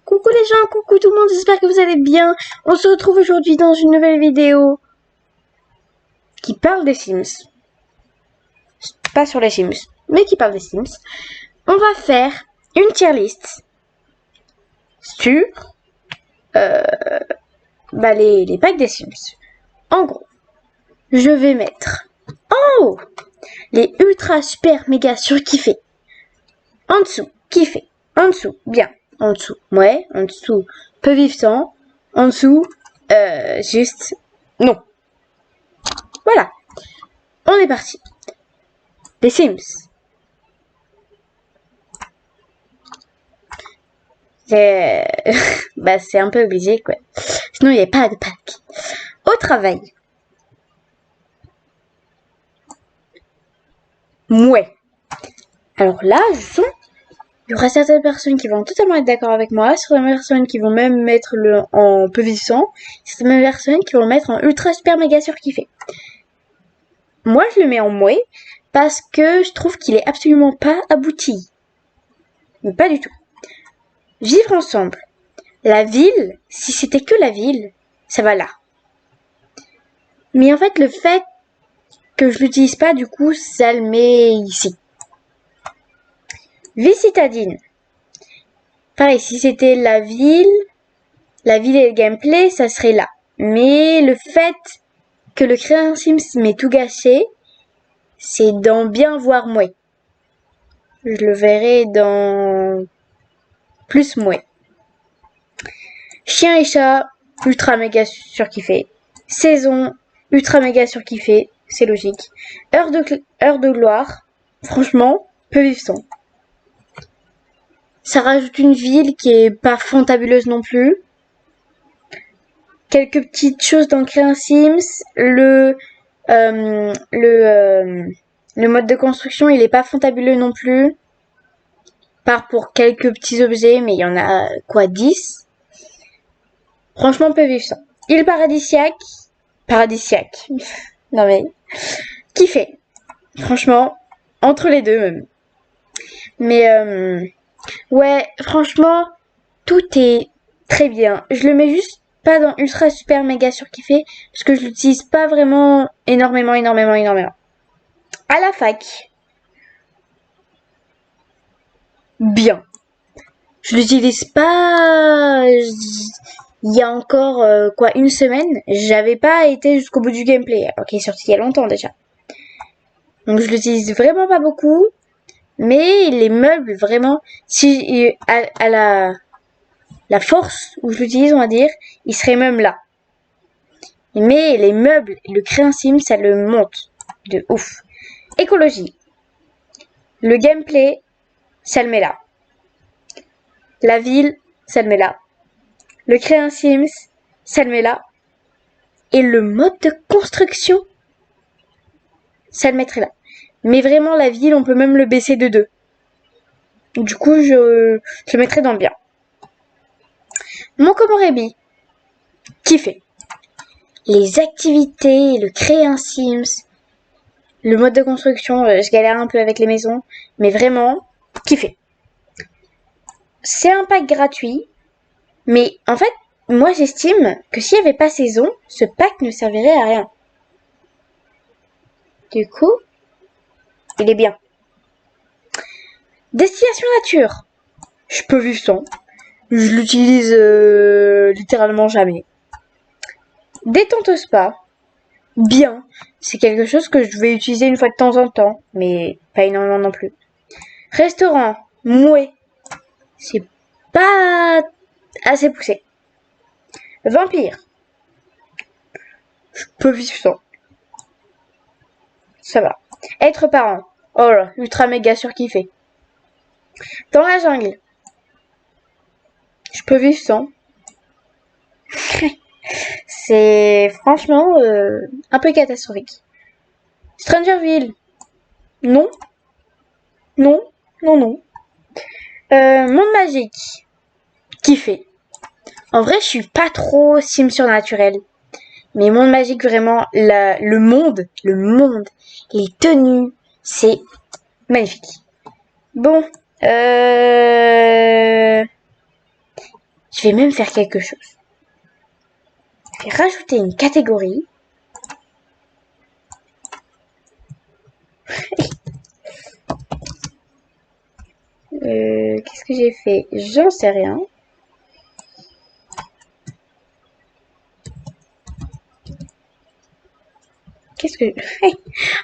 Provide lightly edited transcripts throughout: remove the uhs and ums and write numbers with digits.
Coucou les gens, coucou tout le monde, j'espère que vous allez bien. On se retrouve aujourd'hui dans une nouvelle vidéo qui parle des Sims. Pas sur les Sims, mais qui parle des Sims. On va faire une tier list sur les packs des Sims. En gros, je vais mettre en haut les ultra super méga surkiffés. En dessous, kiffé. En dessous, bien. En dessous, ouais. En dessous, peu vivre sans. En dessous, juste, non. Voilà. On est parti. Les Sims. C'est un peu obligé, quoi. Sinon, il n'y a pas de pack. Au travail. Ouais. Alors là, il y aura certaines personnes qui vont totalement être d'accord avec moi, certaines personnes qui vont même mettre en peu vivant, certaines personnes qui vont le mettre en ultra super méga surkiffé. Moi, je le mets en mouais parce que je trouve qu'il est absolument pas abouti. Mais pas du tout. Vivre ensemble. La ville, si c'était que la ville, ça va là. Mais en fait, le fait que je l'utilise pas, du coup, ça le met ici. Vie citadine. Pareil, si c'était la ville et le gameplay, ça serait là. Mais le fait que le créer Sims m'ait tout gâché, c'est dans bien voir mouais. Je le verrai dans plus mouais. Chien et chat, ultra méga surkiffé. Saison, ultra méga surkiffé, c'est logique. Heure de gloire, franchement, peu vivre sans. Ça rajoute une ville qui est pas fantabuleuse non plus. Quelques petites choses dans Créer Sims. Le mode de construction, il est pas fantabuleux non plus. Part pour quelques petits objets, mais il y en a, 10. Franchement, peu vivre ça. Île paradisiaque. Non mais, kiffé. Franchement, entre les deux même. Mais, ouais, franchement, tout est très bien. Je le mets juste pas dans ultra super méga surkiffé, parce que je l'utilise pas vraiment énormément. À la fac, bien. Je l'utilise pas. Il y a encore une semaine, j'avais pas été jusqu'au bout du gameplay, alors qu'il est sorti il y a longtemps déjà. Donc je l'utilise vraiment pas beaucoup, mais les meubles vraiment, si à la force où je l'utilise, on va dire, il serait même là. Mais les meubles et le Créer Sim, ça le monte de ouf. Écologie. Le gameplay, ça le met là. La ville, ça le met là. Le Créer Sims, ça le met là. Et le mode de construction, ça le mettrait là. Mais vraiment, la ville, on peut même le baisser de 2. Du coup, je le mettrais dans le bien. Mon Komorebi, kiffé. Les activités, le Créer Sims, le mode de construction, je galère un peu avec les maisons, mais vraiment, kiffé. C'est un pack gratuit, mais en fait, moi j'estime que s'il n'y avait pas saison, ce pack ne servirait à rien. Du coup, il est bien. Destination nature. Je peux vivre sans. Je l'utilise littéralement jamais. Détente au spa. Bien. C'est quelque chose que je vais utiliser une fois de temps en temps, mais pas énormément non plus. Restaurant. Mouais. C'est pas assez poussé. Vampire. Je peux vivre sans. Ça va. Être parent. Oh là, ultra méga surkiffé. Dans la jungle. Je peux vivre sans. C'est franchement un peu catastrophique. Strangerville. Non. Monde magique. Kiffé. En vrai, je suis pas trop sim surnaturel. Mais monde magique, vraiment, le monde, les tenues, c'est magnifique. Bon, vais même faire quelque chose. Je vais rajouter une catégorie. Qu'est-ce que j'ai fait? J'en sais rien. Qu'est-ce que...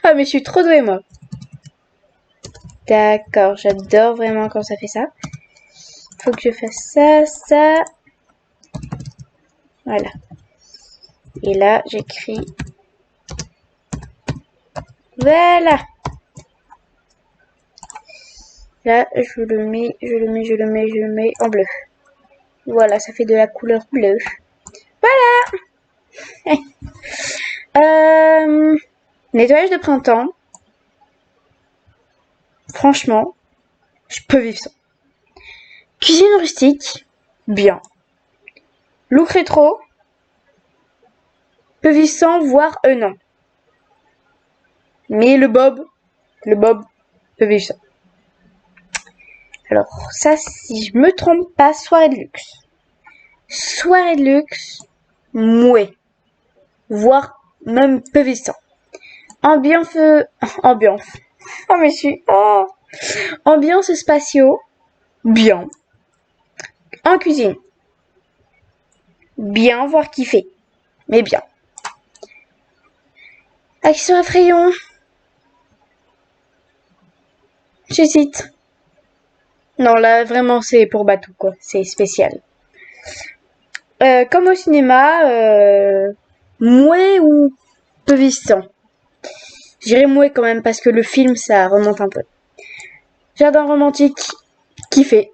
Ah, mais je suis trop douée, moi. D'accord, j'adore vraiment quand ça fait ça. Faut que je fasse ça, ça. Voilà. Et là, j'écris... Voilà. Là, je le mets en bleu. Voilà, ça fait de la couleur bleue. Voilà. Nettoyage de printemps. Franchement, je peux vivre sans. Cuisine rustique. Bien. Look rétro. Peu vivre sans, voire non. Mais le bob, peut vivre sans. Alors, ça, si je me trompe pas, soirée de luxe. Soirée de luxe, mouais. Voire même peu vivre sans. Ambiance. Oh, mais je suis. Oh. Ambiance spatio, bien. En cuisine, bien, voire kiffer, mais bien. Action à crayon. J'hésite. Non, là, vraiment, c'est pour Batou, quoi. C'est spécial. Comme au cinéma, mouais ou peu vissant. J'irai mouais quand même, parce que le film, ça remonte un peu. Jardin romantique, kiffé.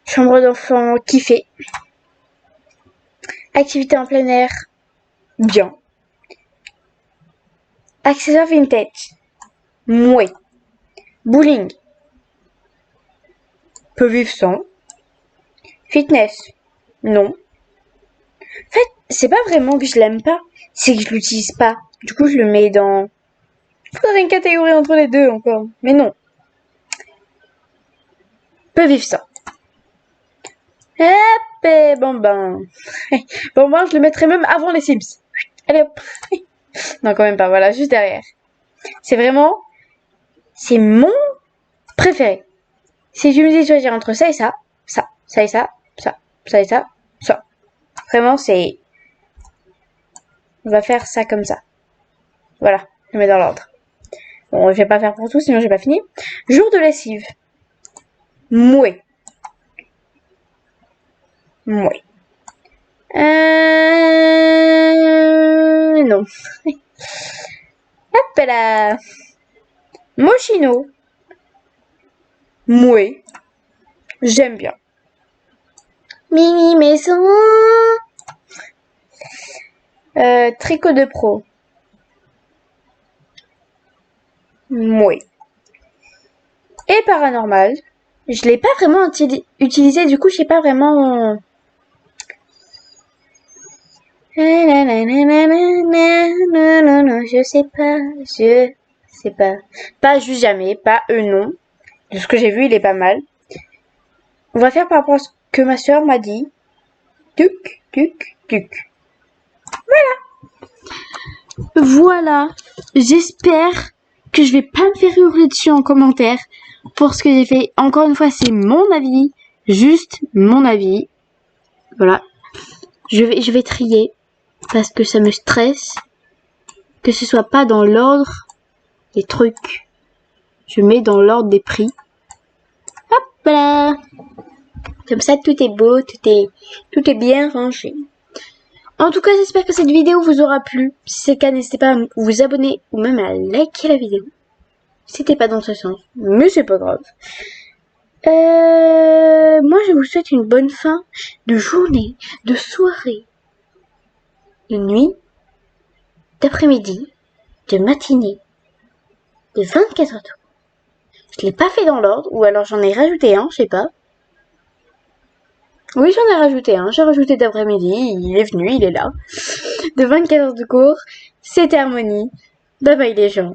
Chambre d'enfant, kiffé. Activité en plein air, bien. Accessoires vintage, mouais. Bowling, peut vivre sans. Fitness, non. En fait, c'est pas vraiment que je l'aime pas, c'est que je l'utilise pas. Du coup, je le mets dans... Il faudrait une catégorie entre les deux encore, mais non. Peut vivre sans. Hop, et bon ben... Bon ben, je le mettrai même avant les Sims. Allez hop. Non, quand même pas, voilà, juste derrière. C'est vraiment... C'est mon préféré. Si je me dis choisir entre ça et ça, ça, ça et ça, ça, ça et ça, ça. Vraiment, c'est... On va faire ça comme ça. Voilà, je le mets dans l'ordre. Bon, je vais pas faire pour tout, sinon j'ai pas fini. Jour de lessive. Mouais. Mouais. Non. Hop là. Moschino. Mouais. J'aime bien. Mini maison. Tricot de pro. Mouais. Et paranormal. Je l'ai pas vraiment utilisé, du coup, je sais pas vraiment... Je sais pas. Pas juste jamais, pas non. De ce que j'ai vu, il est pas mal. On va faire par rapport à ce que ma soeur m'a dit. Tuc, tuc, tuc. Voilà. J'espère que je vais pas me faire hurler dessus en commentaire pour ce que j'ai fait. Encore une fois, c'est mon avis. Juste mon avis. Voilà. Je vais trier parce que ça me stresse. Que ce soit pas dans l'ordre des trucs. Je mets dans l'ordre des prix. Hop là. Comme ça, tout est beau, tout est bien rangé. En tout cas, j'espère que cette vidéo vous aura plu. Si c'est le cas, n'hésitez pas à vous abonner ou même à liker la vidéo. C'était pas dans ce sens, mais c'est pas grave. Moi, je vous souhaite une bonne fin de journée, de soirée, de nuit, d'après-midi, de matinée, de 24 heures. Je l'ai pas fait dans l'ordre, ou alors j'en ai rajouté un, je sais pas. Oui, j'en ai rajouté un. J'ai rajouté d'après-midi. Il est venu, il est là. De 24 heures de cours. C'était Harmonie. Bye bye les gens.